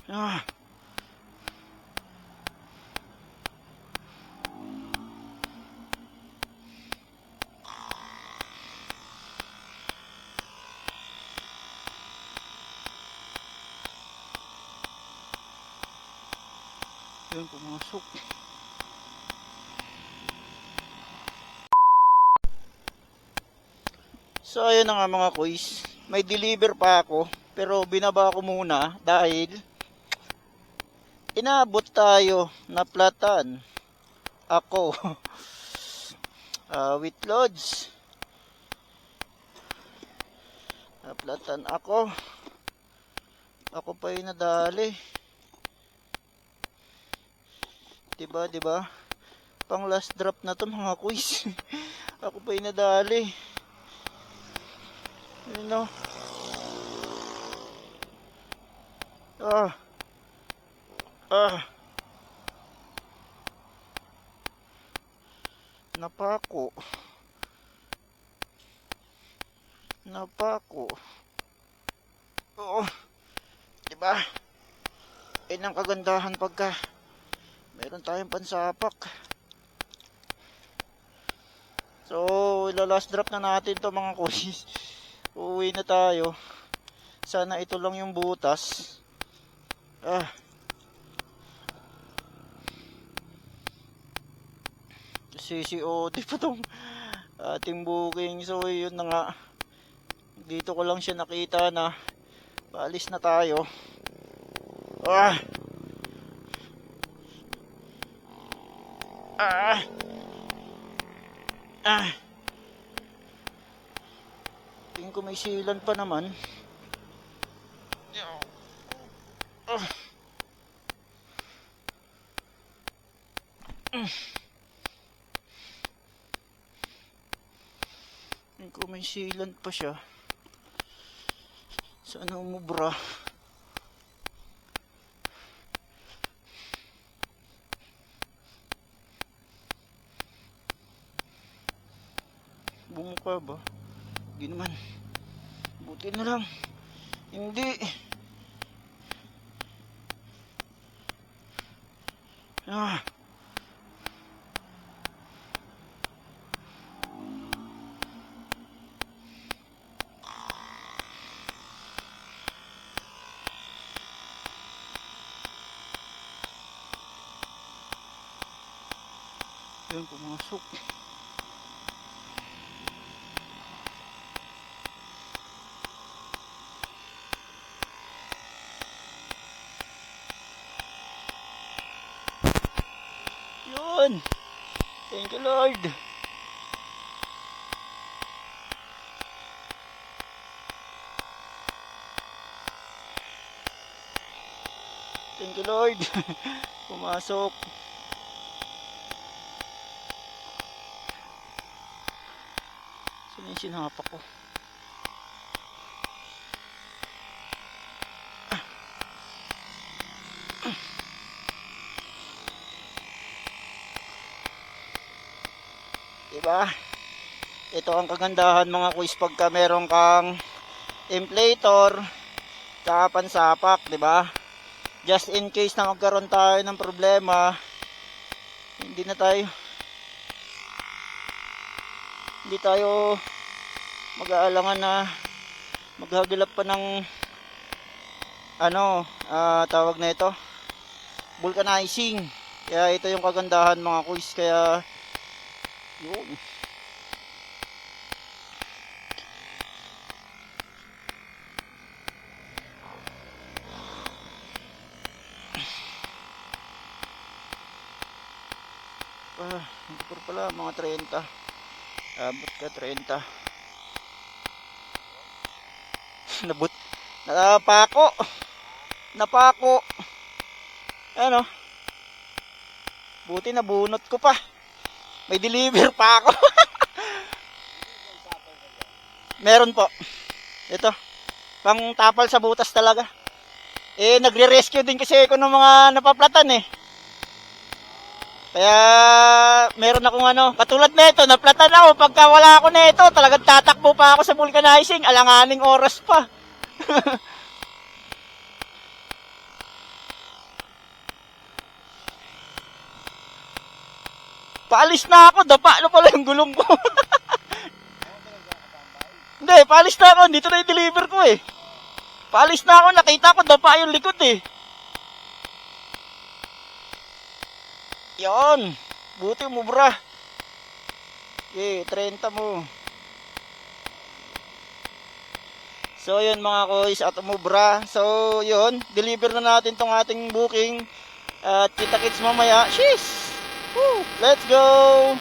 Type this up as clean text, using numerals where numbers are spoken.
Ah. Ayun, pumasok. So ayun na nga mga kuys, may deliver pa ako pero binaba ko muna dahil inabot tayo na platan ako with loads. Naplatan ako pa yung nadali, diba pang last drop na to mga kuys. Ako pa yung nadali, you know. Napako. Oo, diba? Yan ang kagandahan pagka meron tayong pansapak. So, ila-last drop na natin to mga kuys. Uuwi na tayo. Sana ito lang yung butas. CCOD pa tong ating booking. So, yun na nga. Dito ko lang siya nakita na paalis na tayo. Tingin ko may silan pa naman. Tingin ko may silan pa siya. Sana umubra. Bumuka ba? Hindi naman. Buti na lang. Hindi. Yan, pumasok. Yun. Thank you, Lord. Thank you, Lord. Pumasok. Saan yung sinapa ko? Diba? Ito ang kagandahan mga kuys pagka meron kang inflator tsaka pansapak, diba? Just in case na magkaroon tayo ng problema, hindi tayo mag-aalangan na maghagilap pa ng tawag na ito, vulcanizing. Kaya ito yung kagandahan mga kuys. Kaya yun. Puro pala mga 30. Abot ka 30. Napako. Ano? Buti nabunot ko pa. May deliver pa ako. Meron po. Ito. Pang tapal sa butas talaga. Nagre-rescue din kasi ako ng mga napaplatan eh. Kaya meron akong katulad nito, naplatan ako. Pagka wala ako nito, talagang tatakbo pa ako sa vulcanizing. Alanganing oras pa. Paalis na ako, dapa na pala yung gulong ko. Hindi, paalis na ako, dito na i-deliver ko eh. Paalis na ako, nakita ko, dapa yung likod eh. Yan, buti umubra. Okay, 30 mo. So yun mga koys, at umubra. So yun, deliver na natin tong ating booking. At kita-kits mamaya. Sheesh! Woo! Let's go!